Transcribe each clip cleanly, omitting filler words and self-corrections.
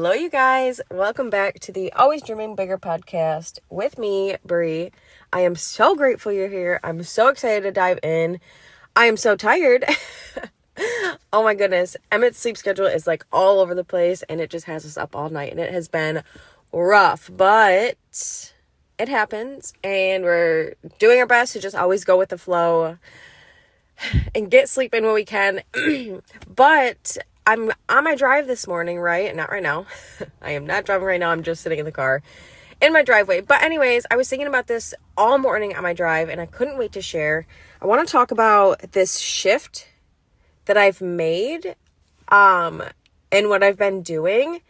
Hello, you guys. Welcome back to the Always Dreaming Bigger podcast with me, Brie. I am so grateful you're here. I'm so excited to dive in. I am so tired. Oh my goodness. Emmett's sleep schedule is like all over the place and it just has us up all night and it has been rough, but it happens and we're doing our best to just always go with the flow and get sleep in when we can. But I'm on my drive this morning, right? Not right now. I am not driving right now. I'm just sitting in the car in my driveway. But anyways, I was thinking about this all morning on my drive and I couldn't wait to share. I want to talk about this shift that I've made and what I've been doing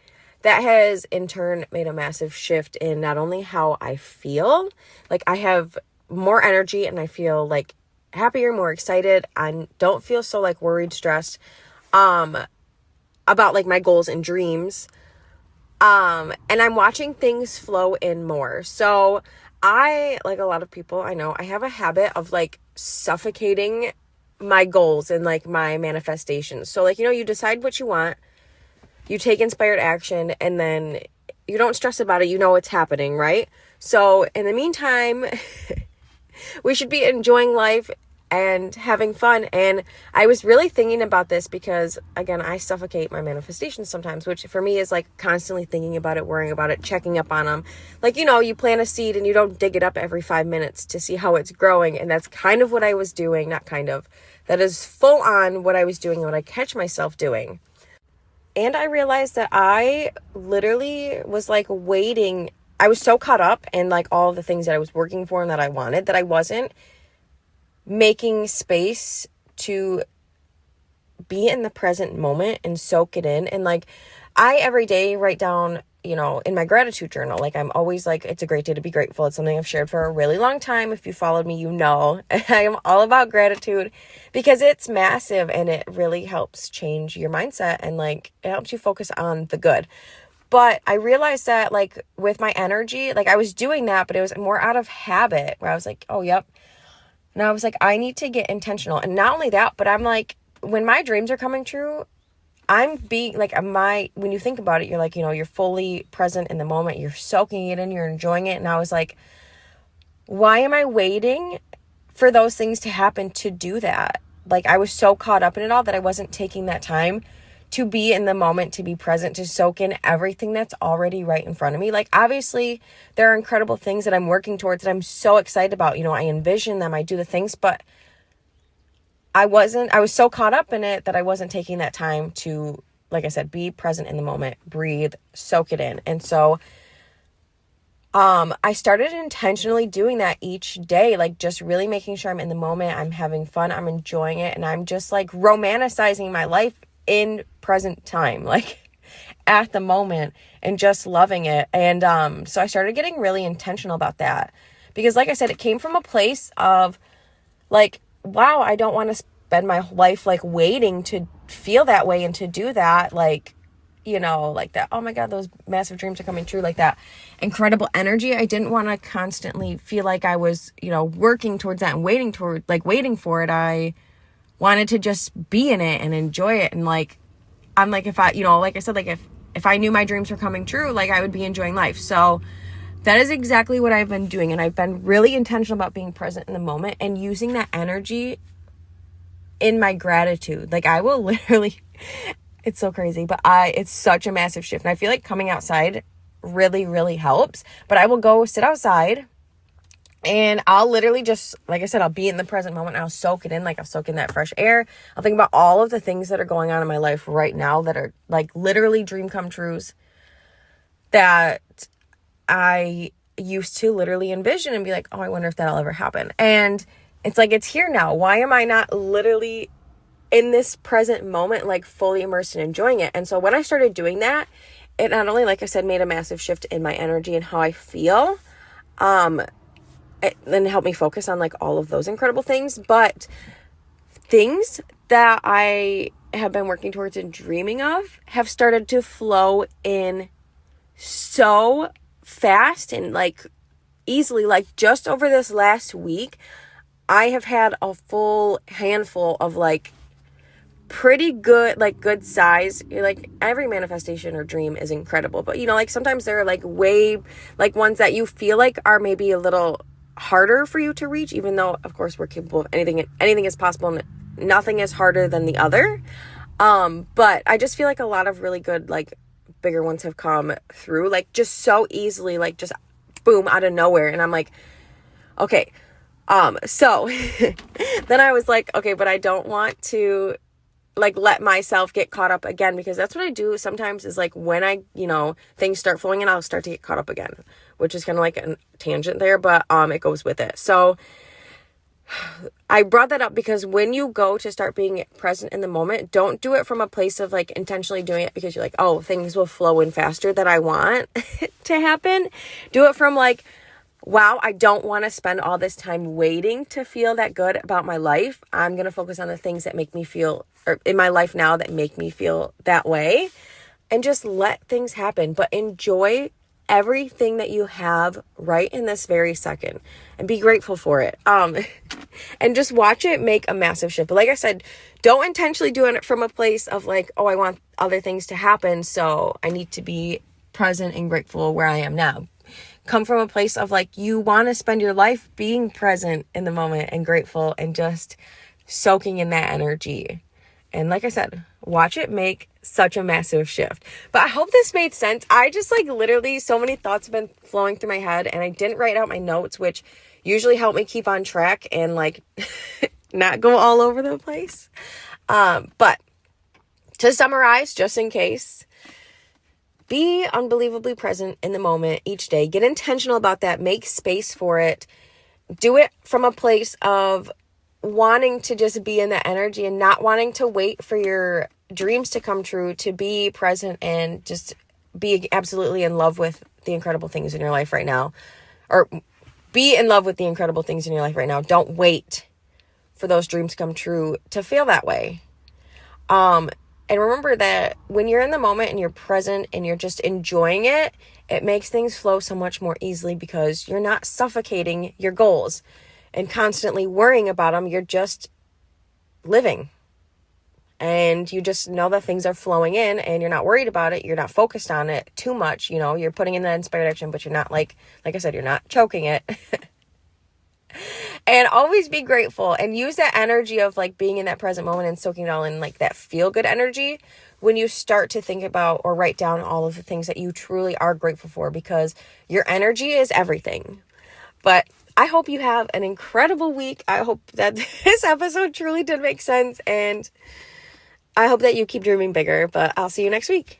that has in turn made a massive shift in not only how I feel, like I have more energy and I feel like happier, more excited. I don't feel so like worried, stressed about like my goals and dreams. And I'm watching things flow in more. So I, like a lot of people I know, I have a habit of like suffocating my goals and like my manifestations. So like, you decide what you want, you take inspired action, and then you don't stress about it. You know it's happening, right? So in the meantime, we should be enjoying life and having fun. And I was really thinking about this because, again, I suffocate my manifestations sometimes, which for me is like constantly thinking about it, worrying about it, checking up on them. Like, you plant a seed and you don't dig it up every 5 minutes to see how it's growing. And that's kind of what I was doing. Not kind of. That is full on what I was doing and what I catch myself doing. And I realized that I literally was like waiting. I was so caught up in like all the things that I was working for and that I wanted that I wasn't making space to be in the present moment and soak it in. And like I every day write down, in my gratitude journal, like I'm always like, it's a great day to be grateful. It's something I've shared for a really long time. If you followed me, I am all about gratitude because it's massive and it really helps change your mindset and like it helps you focus on the good. But I realized that like with my energy, like I was doing that, but it was more out of habit where I was like, oh, yep. And I was like, I need to get intentional. And not only that, but I'm like, when my dreams are coming true, I'm being like, when you think about it, you're like, you're fully present in the moment. You're soaking it in, you're enjoying it. And I was like, why am I waiting for those things to happen to do that? Like I was so caught up in it all that I wasn't taking that time to be in the moment, to be present, to soak in everything that's already right in front of me. Like, obviously, there are incredible things that I'm working towards that I'm so excited about. I envision them, I do the things, but I was so caught up in it that I wasn't taking that time to, like I said, be present in the moment, breathe, soak it in. And so, I started intentionally doing that each day, like just really making sure I'm in the moment, I'm having fun, I'm enjoying it, and I'm just like romanticizing my life in present time, like at the moment, and just loving it. And so I started getting really intentional about that because, like I said, it came from a place of like, wow, I don't want to spend my life like waiting to feel that way and to do that, like like that, oh my God, those massive dreams are coming true, like that incredible energy. I didn't want to constantly feel like I was working towards that and waiting for it. I wanted to just be in it and enjoy it. And like, I'm like, if I, like I said, like if I knew my dreams were coming true, like I would be enjoying life. So that is exactly what I've been doing. And I've been really intentional about being present in the moment and using that energy in my gratitude. Like I will literally, it's so crazy, but it's such a massive shift. And I feel like coming outside really, really helps. But I will go sit outside and I'll literally just, like I said, I'll be in the present moment and I'll soak it in. Like I'll soak in that fresh air. I'll think about all of the things that are going on in my life right now that are like literally dream come trues that I used to literally envision and be like, oh, I wonder if that'll ever happen. And it's like, it's here now. Why am I not literally in this present moment, like fully immersed and enjoying it? And so when I started doing that, it not only, like I said, made a massive shift in my energy and how I feel, it then helped me focus on like all of those incredible things, but things that I have been working towards and dreaming of have started to flow in so fast and like easily. Like just over this last week, I have had a full handful of like pretty good, like good size. Like every manifestation or dream is incredible, but you know, like sometimes there are like way like ones that you feel like are maybe a little harder for you to reach, even though of course we're capable of anything is possible and nothing is harder than the other. But I just feel like a lot of really good like bigger ones have come through like just so easily, like just boom out of nowhere, and I'm like, okay. So then I was like, okay, but I don't want to like let myself get caught up again, because that's what I do sometimes is like when I, you know, things start flowing and I'll start to get caught up again, which is kind of like a tangent there, but it goes with it. So I brought that up because when you go to start being present in the moment, don't do it from a place of like intentionally doing it because you're like, oh, things will flow in faster that I want to happen. Do it from like, wow, I don't want to spend all this time waiting to feel that good about my life. I'm going to focus on the things that make me feel, or in my life now that make me feel that way, and just let things happen. But enjoy everything that you have right in this very second and be grateful for it. And just watch it make a massive shift. But like I said, don't intentionally do it from a place of like, oh, I want other things to happen, so I need to be present and grateful where I am now. Come from a place of like, you want to spend your life being present in the moment and grateful and just soaking in that energy. And like I said, watch it make such a massive shift. But I hope this made sense. I just like literally so many thoughts have been flowing through my head, and I didn't write out my notes, which usually help me keep on track and like not go all over the place. But to summarize, just in case, be unbelievably present in the moment each day. Get intentional about that. Make space for it. Do it from a place of wanting to just be in that energy and not wanting to wait for your dreams to come true, to be present and just be absolutely in love with the incredible things in your life right now. Or be in love with the incredible things in your life right now. Don't wait for those dreams to come true to feel that way. And remember that when you're in the moment and you're present and you're just enjoying it, it makes things flow so much more easily because you're not suffocating your goals and constantly worrying about them. You're just living. And you just know that things are flowing in and you're not worried about it. You're not focused on it too much. You know, you're putting in that inspired action, but you're not like I said, you're not choking it. And always be grateful and use that energy of like being in that present moment and soaking it all in, like that feel good energy when you start to think about or write down all of the things that you truly are grateful for, because your energy is everything. But I hope you have an incredible week. I hope that this episode truly did make sense, and I hope that you keep dreaming bigger, but I'll see you next week.